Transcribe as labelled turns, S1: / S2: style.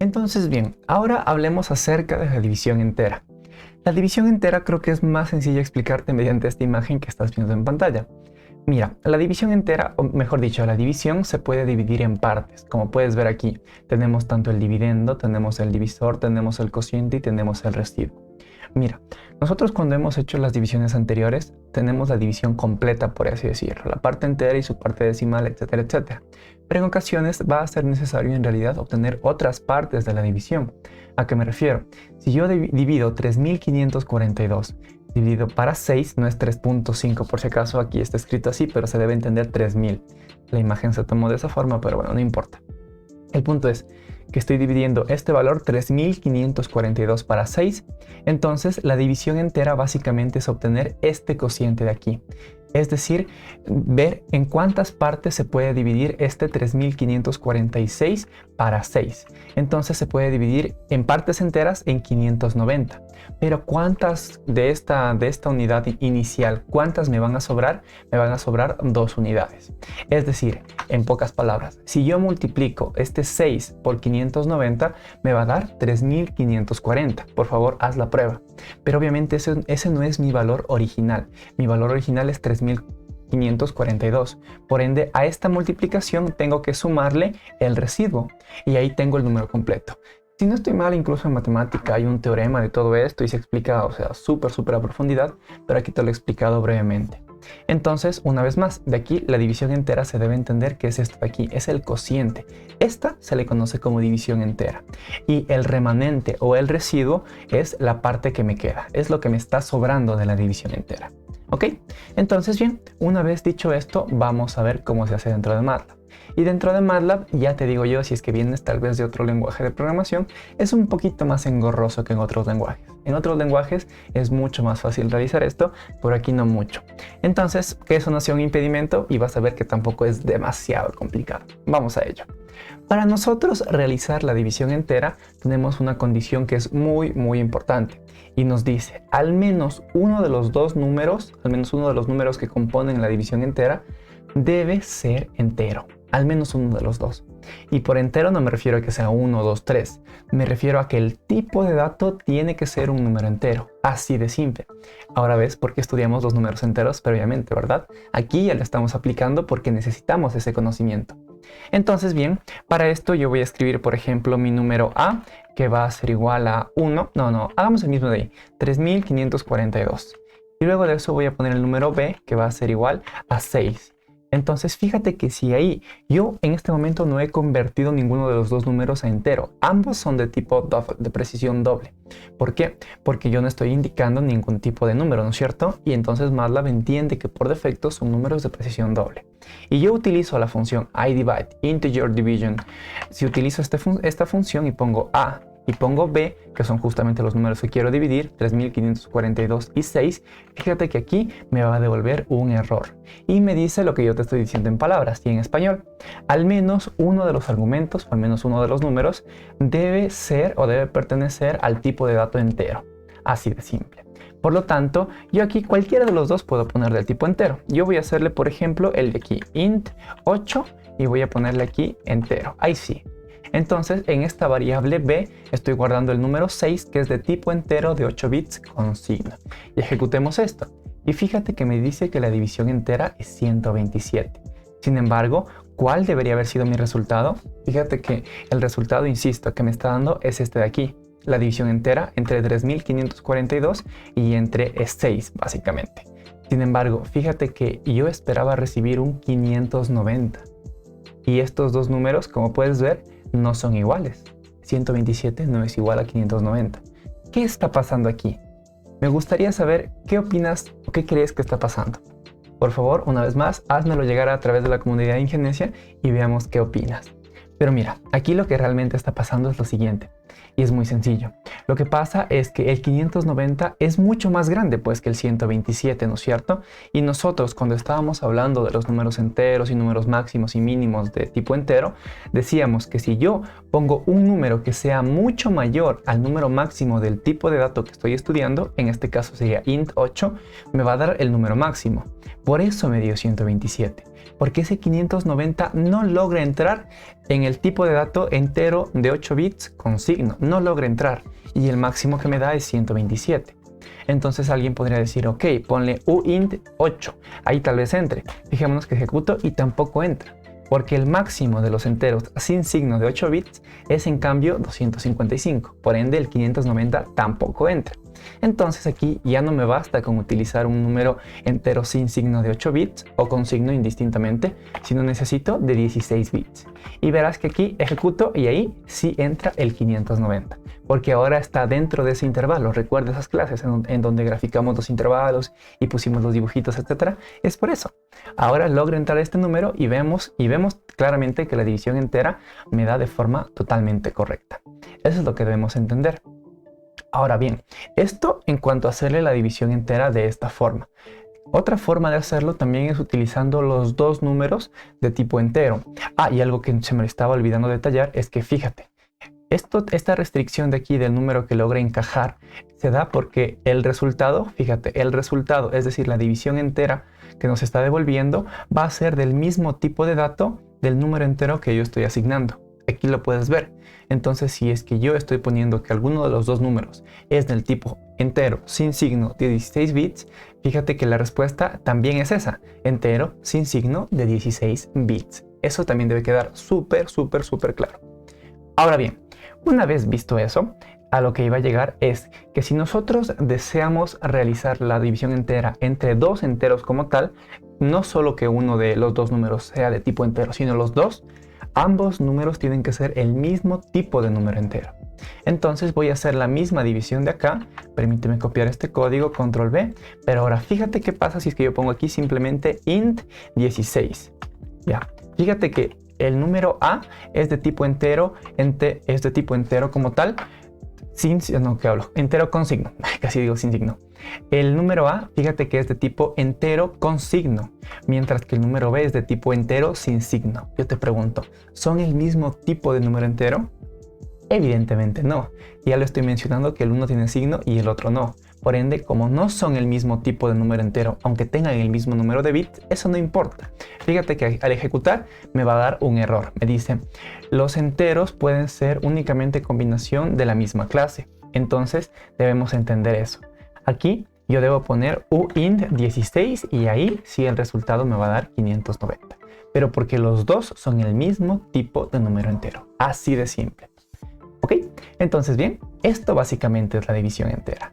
S1: Entonces bien, ahora hablemos acerca de la división entera. La división entera creo que es más sencilla explicarte mediante esta imagen que estás viendo en pantalla. Mira, la división entera, o mejor dicho, la división se puede dividir en partes. Como puedes ver aquí, tenemos tanto el dividendo, tenemos el divisor, tenemos el cociente y tenemos el residuo. Mira, nosotros cuando hemos hecho las divisiones anteriores, tenemos la división completa, por así decirlo, la parte entera y su parte decimal, etcétera, etcétera. Pero en ocasiones va a ser necesario en realidad obtener otras partes de la división. ¿A qué me refiero? Si yo divido 3542 dividido para 6, no es 3.5 por si acaso, aquí está escrito así, pero se debe entender 3000. La imagen se tomó de esa forma, pero bueno, no importa. El punto es que estoy dividiendo este valor 3542 para 6, entonces la división entera básicamente es obtener este cociente de aquí. Es decir, ver en cuántas partes se puede dividir este 3546 para 6. Entonces se puede dividir en partes enteras en 590. Pero ¿cuántas de esta unidad inicial, cuántas me van a sobrar? Me van a sobrar 2 unidades. Es decir, en pocas palabras, si yo multiplico este 6 por 590, me va a dar 3540. Por favor, haz la prueba. Pero obviamente ese no es mi valor original. Mi valor original es 3542. Por ende, a esta multiplicación tengo que sumarle el residuo. Y ahí tengo el número completo. Si no estoy mal, incluso en matemática hay un teorema de todo esto y se explica, o sea, súper a profundidad, pero aquí te lo he explicado brevemente. Entonces, una vez más, de aquí la división entera se debe entender que es esto de aquí, es el cociente. Esta se le conoce como división entera. Y el remanente o el residuo es la parte que me queda, es lo que me está sobrando de la división entera. ¿Ok? Entonces, bien, una vez dicho esto, vamos a ver cómo se hace dentro de MATLAB. Y dentro de MATLAB, ya te digo yo, si es que vienes tal vez de otro lenguaje de programación, es un poquito más engorroso que en otros lenguajes. En otros lenguajes es mucho más fácil realizar esto, por aquí no mucho. Entonces, que eso no sea un impedimento y vas a ver que tampoco es demasiado complicado. Vamos a ello. Para nosotros realizar la división entera, tenemos una condición que es muy importante. Y nos dice, al menos uno de los dos números, al menos uno de los números que componen la división entera, debe ser entero. Al menos uno de los dos. Y por entero no me refiero a que sea 1, 2, 3. Me refiero a que el tipo de dato tiene que ser un número entero. Así de simple. Ahora ves por qué estudiamos los números enteros previamente, ¿verdad? Aquí ya lo estamos aplicando porque necesitamos ese conocimiento. Entonces, bien, para esto yo voy a escribir, por ejemplo, mi número A, que va a ser igual a 1. No, hagamos el mismo de ahí. 3542. Y luego de eso voy a poner el número B, que va a ser igual a 6. Entonces fíjate que si ahí yo en este momento no he convertido ninguno de los dos números a entero, ambos son de tipo de precisión doble. ¿Por qué? Porque yo no estoy indicando ningún tipo de número, ¿no es cierto? Y entonces MATLAB entiende que por defecto son números de precisión doble. Y yo utilizo la función idivide, integer division. Si utilizo esta función y pongo A y pongo B, que son justamente los números que quiero dividir, 3542 y 6, fíjate que aquí me va a devolver un error. Y me dice lo que yo te estoy diciendo en palabras y en español. Al menos uno de los argumentos, o al menos uno de los números, debe ser o debe pertenecer al tipo de dato entero. Así de simple. Por lo tanto, yo aquí cualquiera de los dos puedo poner del tipo entero. Yo voy a hacerle, por ejemplo, el de aquí, int 8, y voy a ponerle aquí entero. Ahí sí. Entonces, en esta variable b estoy guardando el número 6, que es de tipo entero de 8 bits con signo. Y ejecutemos esto. Y fíjate que me dice que la división entera es 127. Sin embargo, ¿cuál debería haber sido mi resultado? Fíjate que el resultado, insisto, que me está dando es este de aquí. La división entera entre 3542 y entre 6, básicamente. Sin embargo, fíjate que yo esperaba recibir un 590. Y estos dos números, como puedes ver, no son iguales. 127 no es igual a 590. ¿Qué está pasando aquí? Me gustaría saber qué opinas o qué crees que está pasando. Por favor, una vez más, házmelo llegar a través de la comunidad de Ingeniesia y veamos qué opinas. Pero mira, aquí lo que realmente está pasando es lo siguiente. Y es muy sencillo. Lo que pasa es que el 590 es mucho más grande pues que el 127, ¿no es cierto? Y nosotros cuando estábamos hablando de los números enteros y números máximos y mínimos de tipo entero, decíamos que si yo pongo un número que sea mucho mayor al número máximo del tipo de dato que estoy estudiando, en este caso sería int 8, me va a dar el número máximo. Por eso me dio 127, porque ese 590 no logra entrar en el tipo de dato entero de 8 bits con signo, no logra entrar, y el máximo que me da es 127. Entonces alguien podría decir, ok, ponle uint 8, ahí tal vez entre. Fijémonos que ejecuto y tampoco entra, porque el máximo de los enteros sin signo de 8 bits es en cambio 255, por ende el 590 tampoco entra. Entonces aquí ya no me basta con utilizar un número entero sin signo de 8 bits o con signo indistintamente, sino necesito de 16 bits. Y verás que aquí ejecuto y ahí sí entra el 590, porque ahora está dentro de ese intervalo. Recuerda esas clases en donde graficamos los intervalos y pusimos los dibujitos, etcétera. Es por eso. Ahora logro entrar a este número y vemos claramente que la división entera me da de forma totalmente correcta. Eso es lo que debemos entender. Ahora bien, esto en cuanto a hacerle la división entera de esta forma. Otra forma de hacerlo también es utilizando los dos números de tipo entero. Y algo que se me estaba olvidando detallar es que fíjate, esta restricción de aquí del número que logra encajar se da porque el resultado, fíjate, el resultado, es decir, la división entera que nos está devolviendo, va a ser del mismo tipo de dato del número entero que yo estoy asignando. Aquí lo puedes ver. Entonces, si es que yo estoy poniendo que alguno de los dos números es del tipo entero sin signo de 16 bits, fíjate que la respuesta también es esa, entero sin signo de 16 bits. Eso también debe quedar súper claro. Ahora bien, una vez visto eso, a lo que iba a llegar es que si nosotros deseamos realizar la división entera entre dos enteros como tal, no solo que uno de los dos números sea de tipo entero, sino los dos, ambos números tienen que ser el mismo tipo de número entero. Entonces voy a hacer la misma división de acá. Permíteme copiar este código, control V. Pero ahora fíjate qué pasa si es que yo pongo aquí simplemente int 16. Ya, fíjate que el número A es de tipo entero, es de tipo entero como tal. Entero con signo. Casi digo sin signo. El número A, fíjate que es de tipo entero con signo, mientras que el número B es de tipo entero sin signo. Yo te pregunto, ¿son el mismo tipo de número entero? Evidentemente no. Ya lo estoy mencionando que el uno tiene signo y el otro no. Por ende, como no son el mismo tipo de número entero, aunque tengan el mismo número de bits, eso no importa. Fíjate que al ejecutar me va a dar un error. Me dice, los enteros pueden ser únicamente combinación de la misma clase. Entonces debemos entender eso. Aquí yo debo poner uint 16 y ahí sí el resultado me va a dar 590. Pero porque los dos son el mismo tipo de número entero. Así de simple. ¿Ok? Entonces bien, esto básicamente es la división entera.